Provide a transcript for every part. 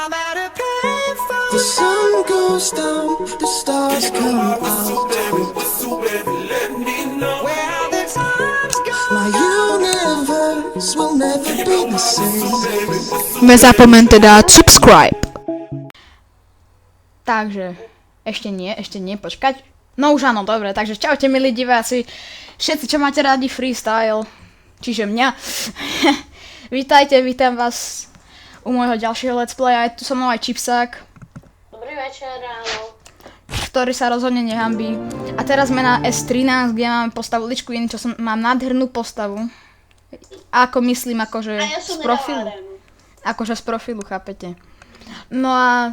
The sun goes down, the stars come out. My universe will never be the same. Nezapomeňte dať subscribe. Takže, ešte nie, počkať. No už áno, dobre, takže čaute milí diváci. Všetci, čo máte rádi freestyle, čiže mňa. Vítam vás u môjho ďalšieho let's playa. Je tu so mnou aj Chipsák. Dobrý večer, ráno. Ktorý sa rozhodne nehambí. A teraz sme na S13, kde máme postavu Ličku Iny, čo mám nádhernú postavu. Ako myslím, akože z profilu. Akože z profilu, chápete. No a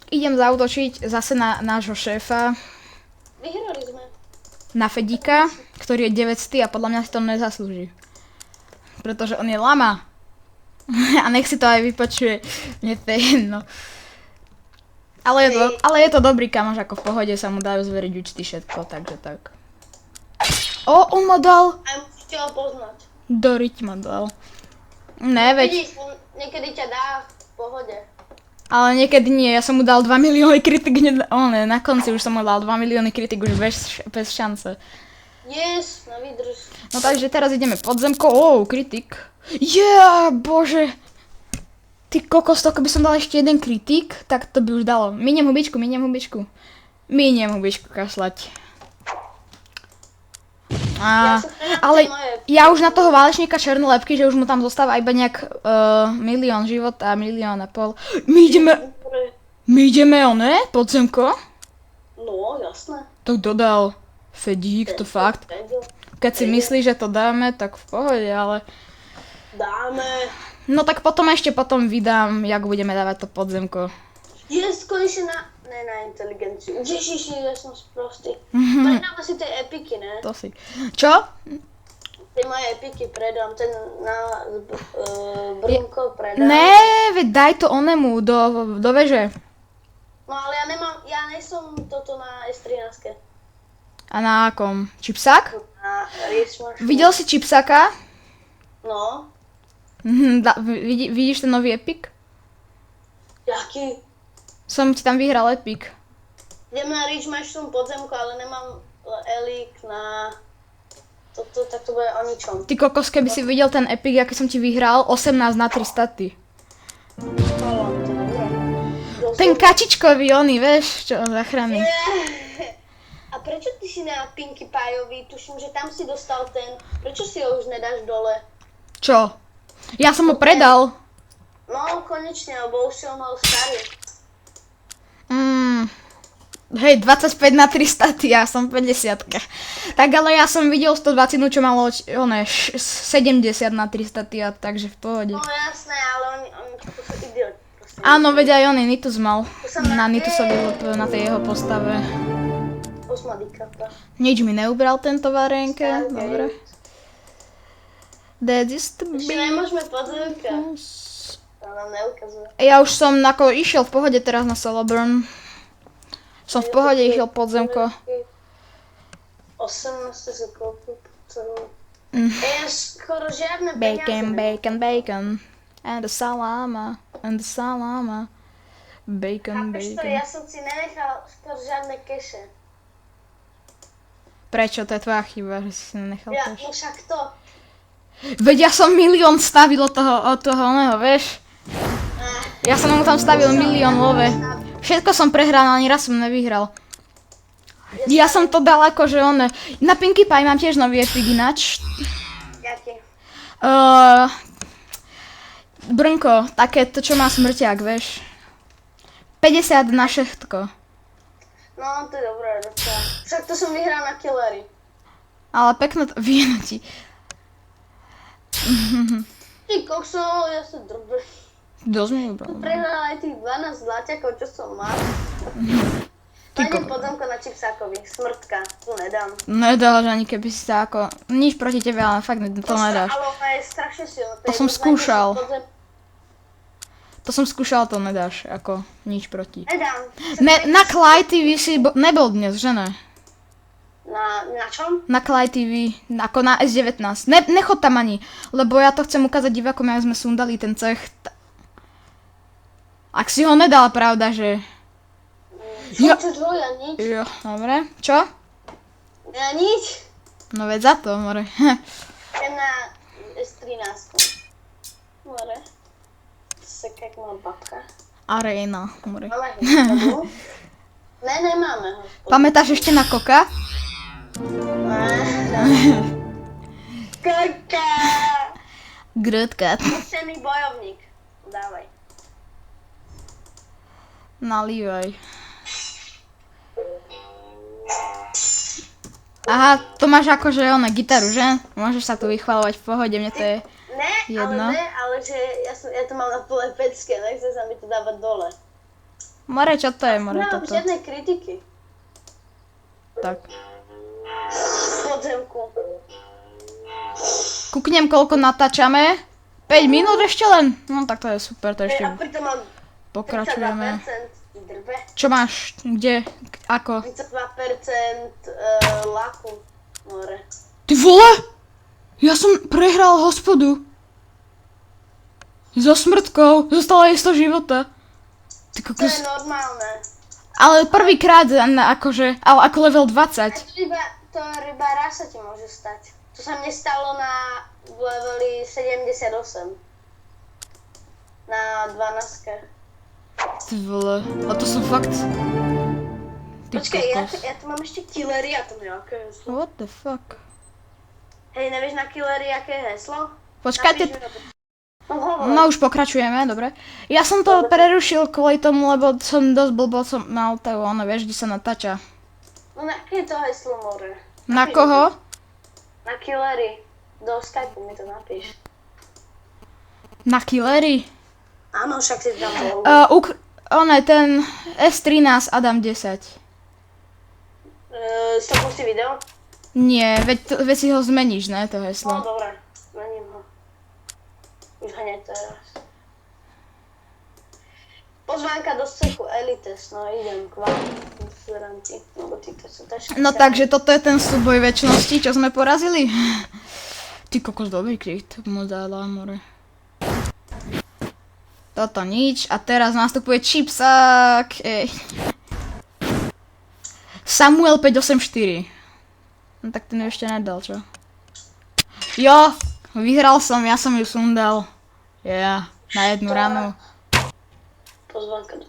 idem zaútočiť zase na nášho šéfa. Vyhrali sme. Na Fedíka, ktorý je 900 a podľa mňa si to nezaslúži. Pretože on je lama. A nech si to aj vypočuje. Mne to je jedno. Ale je to dobrý kamoš, ako v pohode sa mu dajú zveriť účty všetko, takže tak. On ma dal. Aj musíte ho poznať. Doriť ma dal. Ne, veď. Vidíš, niekedy ťa dá v pohode. Ale niekedy nie, ja som mu dal 2 milióny kritik, na konci už som mu dal 2 milióny kritik už bez šance. Yes, na výdrž. No takže teraz ideme podzemko, kritik. Bože. Ty kokos, to keby som dal ešte jeden kritik, tak to by už dalo. Miniem hubičku, kašľať. Ale ja už na toho válečníka černolepky, že už mu tam zostáva iba nejak milión života, 1,5 milióna. My ideme podzemko? No, jasné. To dodal Fedík, to fakt. Keď si myslí, že to dáme, tak v pohode, ale... Dáme. No tak potom vydám, jak budeme dávať to podzemko. Yes, konečne na inteligenciu. Ježiši, ja som sprostý. Predáme si tie epiky, ne? To si. Čo? Tie moje epiky predám, ten na Brunko predám. Ne, veď daj to onemu do veže. No ale ja nesom toto na S13. A na akom? Chipsák? Na Richmarsh. Videl si Chipsáka? No. Vidíš ten nový epik? Jaký? Som ti tam vyhral epik. Idem na Richmarshom podzemku, ale nemám elík na... Toto, tak to bude o ničom. Ty kokos, keby si videl ten epik, aký som ti vyhral, 18 na 3 staty. Ten kačičkový, vieš, čo zachrání. A prečo ty si na Pinkie Pieovi, tuším, že tam si dostal ten, prečo si ho už nedáš dole? Čo? Ja som ho predal. No, konečne, lebo už si ho mal starý. Hej, 25 na 3 staty, ja som 50. Tak ale ja som videl 120, čo malo 70 na 3 staty, takže v pohode. No jasné, ale oni to sú idioti. Áno, veď aj on Nitus mal. Na Nitusovi na tej jeho postave. Nič mi neubral tento varenke, dobre. Ešte nemôžeme podzemka. To nám neukazuje. Ja už som išiel v pohode teraz na Soloburn. Som v pohode išiel podzemko. 18 si kúpil celú. Ja skoro žiadne peniaze. Bacon. And the salama. Bacon. Ja som si nenechal skoro žiadne keše. Prečo? To je tvoja chyba, že si nenechal Ja, cash. no však to. Veď ja som 1 milión stavil od toho oného, vieš? Ja som mu tam stavil 1 milión love. Všetko som prehral, ani raz som nevyhral. Ja som to dal akože Na Pinkie Pie mám tiež nový epik ináč. Jaký? Brnko, také to, čo má smrťák, vieš? 50 na všetko. No, to je dobré, docela. Však to som vyhral na Killery. Ale pekno to vieno ti. Ty kokso, ja sa drbem. Dosť mi ubral. Prehral aj tých 12 zlaťakov, čo som mal. Pôjdem podzemko na Chipsákovi, smrtka, tu nedám. Nedáš ani keby si sa nič proti tebe, ale fakt to nedáš. Ale ona je strašne silná. To som skúšal. To nedáš, nič proti. Nedám. Na Clyde TV si nebol dnes, že ne? Na čom? Na Clyde TV, ako na S19. Nechod tam ani, lebo ja to chcem ukázať divákom, jak sme sundali ten cech. Ak si ho nedal, pravda, že... Jo. Čo, ja nič. Jo, dobre. Čo? Ja nič. No veď za to, more. Idem na S13. More. Tak jak má babka. Arena, more. Máme hospodu? Ne, nemáme hospodu. Pamätáš ešte na Koka? Kaka! Grötka. Učený bojovník. Dávaj. Nalívaj. Aha, to máš akože ona gitaru, že? Môžeš sa tu vychvalovať v pohode, mne to je... Ne, Jedno. ale že ja to mám na plné pecky, nechce sa mi to dávať dole. More, čo to je, more, Nemám toto? žiadne kritiky. Tak. Podzemku. Kúknem, koľko natáčame. 5 minút ešte len? No tak to je super, to ešte A pritom mám pokračujeme. 32% drve. Čo máš? Kde? Ako? 32% laku. More. Ty vole! Ja som prehral hospodu. So smrtkou. Zostala jej 100 života. Ty To kokos. je normálne. Ale prvýkrát, akože, ale ako level 20. To iba raz sa ti môže stať. To sa mne stalo na leveli 78. Na 12. Ty vole. A to som fakt... Ty Počkaj, kokos. ja tu mám ešte killery a to nejaké heslo. What the fuck? Hej, nevieš na killery aké je heslo? Počkajte, Napíš mi to. No hovor. no už pokračujeme, dobre. Ja som to prerušil kvôli tomu, lebo som dosť blbo som mal to, ono, vieš, kde sa natáča. No na aké je to heslo, more? Na Napíš mi koho? to. Na killery. Do Skypeu mi to napíš. Na killery? Áno, však si tam bol. One, ten S13 Adam 10. Si to pustí video? Nie, veď si ho zmeníš, ne, to No heslo. dobre, zmením ho. Už hneď teraz. Pozvánka do cechu Elites, no idem k vám, konferenci, lebo títo sú ťažké. No takže toto je ten súboj väčšnosti, čo sme porazili. Ty kokos, dobrý krik, mu dala, more. Toto nič, a teraz nastupuje Chipsák. Samuel 584. No tak ten ju ešte nedal, čo? Jo, vyhral som, ja som ju sundal. Ja, na jednu ranu. Pozvánka do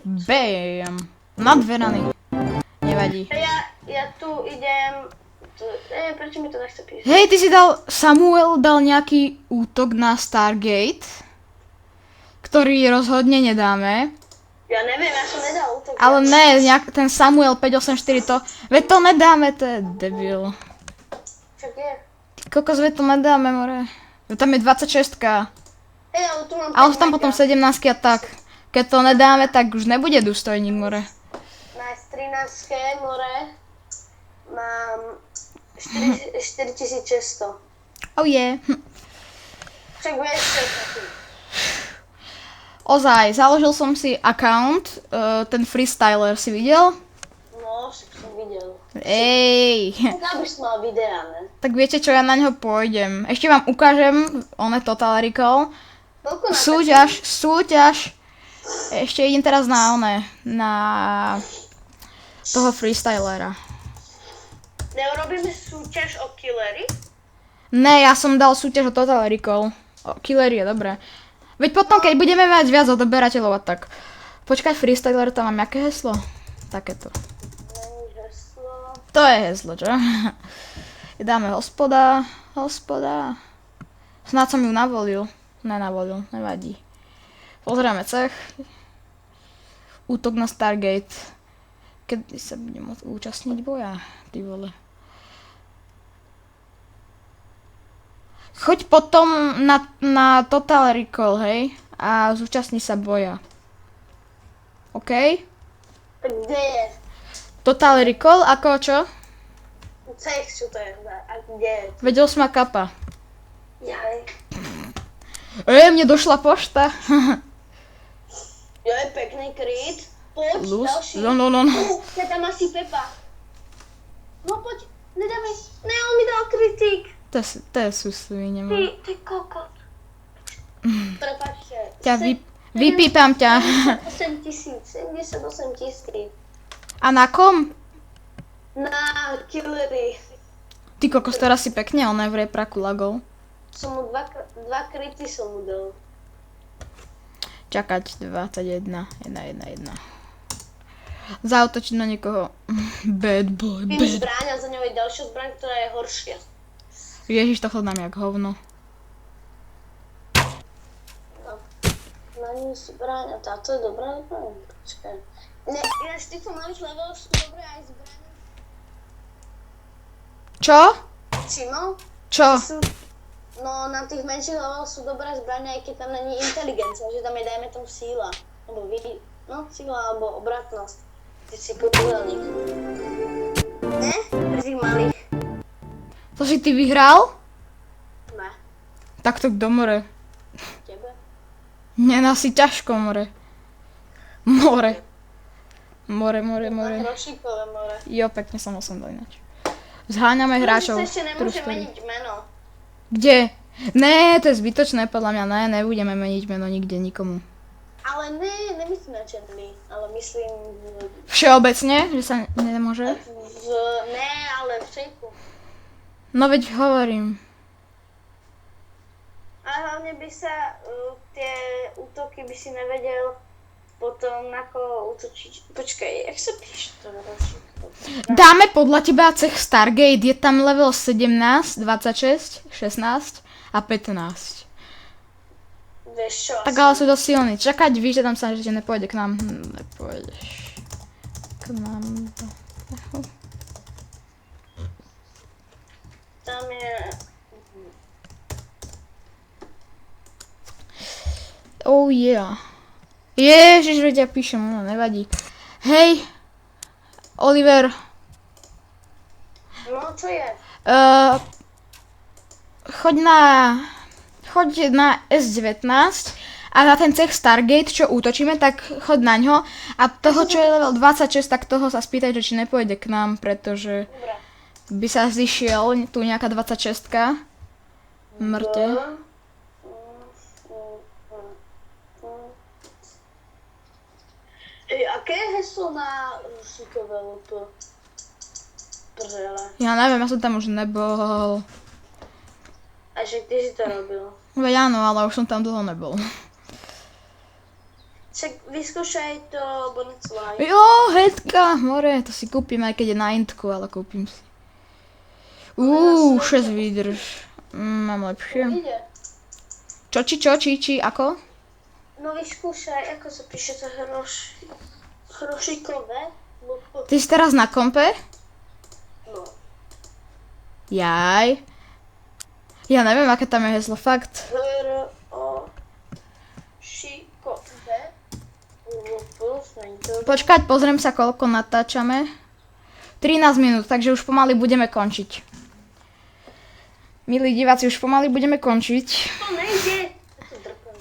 Bam. Na dve rany. Nevadí. Ja tu idem... prečo mi to nechce písať? Hej, ty si dal, Samuel dal nejaký útok na Stargate, ktorý rozhodne nedáme. Ja neviem, ja som nedal útok. Ale ne, ten Samuel 584 to, veď to nedáme, to je debil. Čak je. Ty kokos, veď to nedáme, more. Veď tam je 26, Hej, ale tu mám... ale sú tam 5 potom mega. 17 a tak. Keď to nedáme, tak už nebude dôstojník, more. Na S13 more mám 4600. Oh yeah. Však vieš, čo je taký. Ozaj, založil som si account, ten freestyler si videl? No, však som videl. Ej. Tak aby som mal videa, ne? Tak viete čo, ja na ňo pôjdem. Ešte vám ukážem, on je Total Recall. Koľko Súťaž. Ešte idem teraz na toho freestylera. Neurobíme súťaž o killery? Ne, ja som dal súťaž o Total Recall. O Killer je dobré. Veď potom, keď budeme mať viac odoberateľov a tak. Počkaj, freestyler, tam mám aké heslo? Takéto. Není heslo. To je heslo, čo? Dáme hospoda. Snáď som ju navolil. Nenavolil, nevadí. Pozrieme cech. Útok na Stargate. Kedy sa budem môcť účastniť boja? Ty vole. Choď potom na Total Recall, hej? A zúčastni sa boja. OK? Tak kde je? Total Recall, ako čo? Cech, čo to je? A kde je? Veď 8 kapa. Jaj. Mne došla pošta. Joj, pekný kryt. Poď, ďalší. No. Ja tam asi Pepa. No poď, nedávaj. Ne, on mi dal kritik. To je súsvine. Ty kokot. Prepačte. Vypípam ťa. 78 000. A na kom? Na Killery. Ty kokos, teraz si pekne, on v repraku lagol. Som mu dva kryty som mu dal. Čakať 21, 1. Zautočiť na niekoho. Bad boy, Tým bad. zbraň a za ňou je ďalšia zbraň, ktorá je horšia. Ježiš, to chladám jak hovno. Na ní zbraň a táto je dobrá zbraň. Počkaj. Ne, ináč týchto malých levelov sú dobré aj zbraň. Čo? Všimol? Čo? Sú, no na tých menších leveloch sú dobré zbraň, aj keď tam není inteligencia, že tam je dajme tomu síla. Alebo síla alebo obratnosť. Ty si podľadník. Ne? Pri tých malých. To si ty vyhral? Ne. Takto do more. Tebe? Nie, no asi ťažko more. More. More. Hrošíkové more. Jo, pekne som dal ináč. Zháňame hráčov. Ešte nemôže True story. meniť meno. Kde? Ne, to je zbytočné podľa mňa. Ne, nebudeme meniť meno nikde nikomu. Ale ne, nemyslím na Chandley, ale myslím Všeobecne, že sa nemôže? ne, ale v Shake'u. No veď hovorím. A hlavne by sa tie útoky by si nevedel potom ako útočiť. Počkaj, jak sa píše to hrošíko? Dáme podľa teba cech Stargate, je tam level 17, 26, 16 a 15. Vieš čo? Tak ale sú dosť silní. Čakať, víš, že tam sa že nepôjde k nám. Nepôjdeš. K nám. Tam je... Oh yeah. Ježiš, veď ja píšem, no nevadí. Hej, Oliver. No, čo je? Choď na S19 a na ten cech Stargate, čo útočíme, tak choď na ňo. A toho, čo je level 26, tak toho sa spýtaj, že či nepôjde k nám, pretože Dobre. by sa zišiel tu nejaká 26-ka. Mŕte. Aké je heslo na rušíkové loto? Pržele. Ja neviem, ja som tam už nebol. A však ty si to robil. Veď áno, ale už som tam dlho nebol. Však vyskúšaj to Bonnet Live. Jo, headka, more, to si kúpim, aj keď je na intku, ale kúpim si. 6 výdrž. Mám lepšie. Ide. Či, ako? No vyskúšaj, ako sa píše to hrošíkové loto. Ty si teraz na kompe? No. Jaj. Ja neviem, aké tam je heslo, fakt. Hrošíkové loto. Počkať, pozriem sa, koľko natáčame. 13 minút, takže už pomaly budeme končiť. Milí diváci, už pomaly budeme končiť. To nejde. To drpem.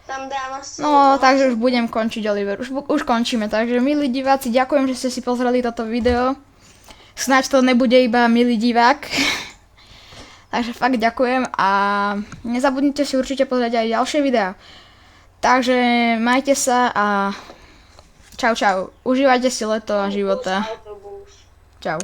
Tam dáva sa... No, takže už budem končiť, Oliver. Už končíme, takže milí diváci, ďakujem, že ste si pozreli toto video. Snáď to nebude iba milý divák. Takže fakt ďakujem a nezabudnite si určite pozrieť aj ďalšie videá. Takže majte sa a čau. Užívajte si leto a života. Autobus. Čau.